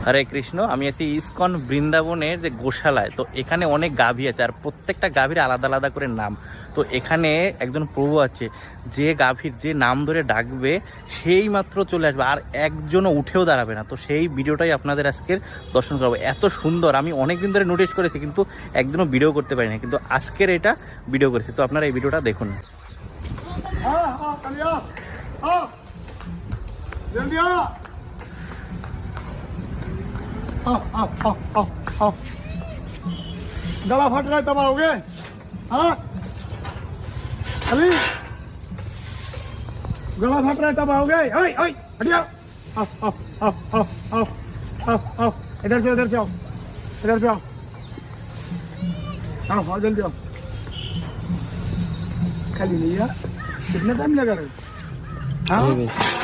হরে কৃষ্ণ। আমি আছি ইসকন বৃন্দাবনের যে গোশালায়। তো এখানে অনেক গাভী আছে, আর প্রত্যেকটা গাভীর আলাদা আলাদা করে নাম। তো এখানে একজন প্রভু আছে, যে গাভীর যে নাম ধরে ডাকবে সেই মাত্র চলে আসবে, আর একজনও উঠেও দাঁড়াবে না। তো সেই ভিডিওটাই আপনাদের আজকের দর্শন করবো। এত সুন্দর, আমি অনেক দিন ধরে নোটিস করেছি কিন্তু একদিনও ভিডিও করতে পারি না, কিন্তু আজকের এটা ভিডিও করেছি। তো আপনারা এই ভিডিওটা দেখুন। गला फट रहा है तब आओगे? हाँ अली गला फट रहा है तब आओगे? ओए ओए हटियो। आओ आओ आओ आओ आओ आओ आओ इधर से आओ इधर से आओ आओ जल्दी आओ। खाली नहीं यार, कितना टाइम लगा रहे? हाँ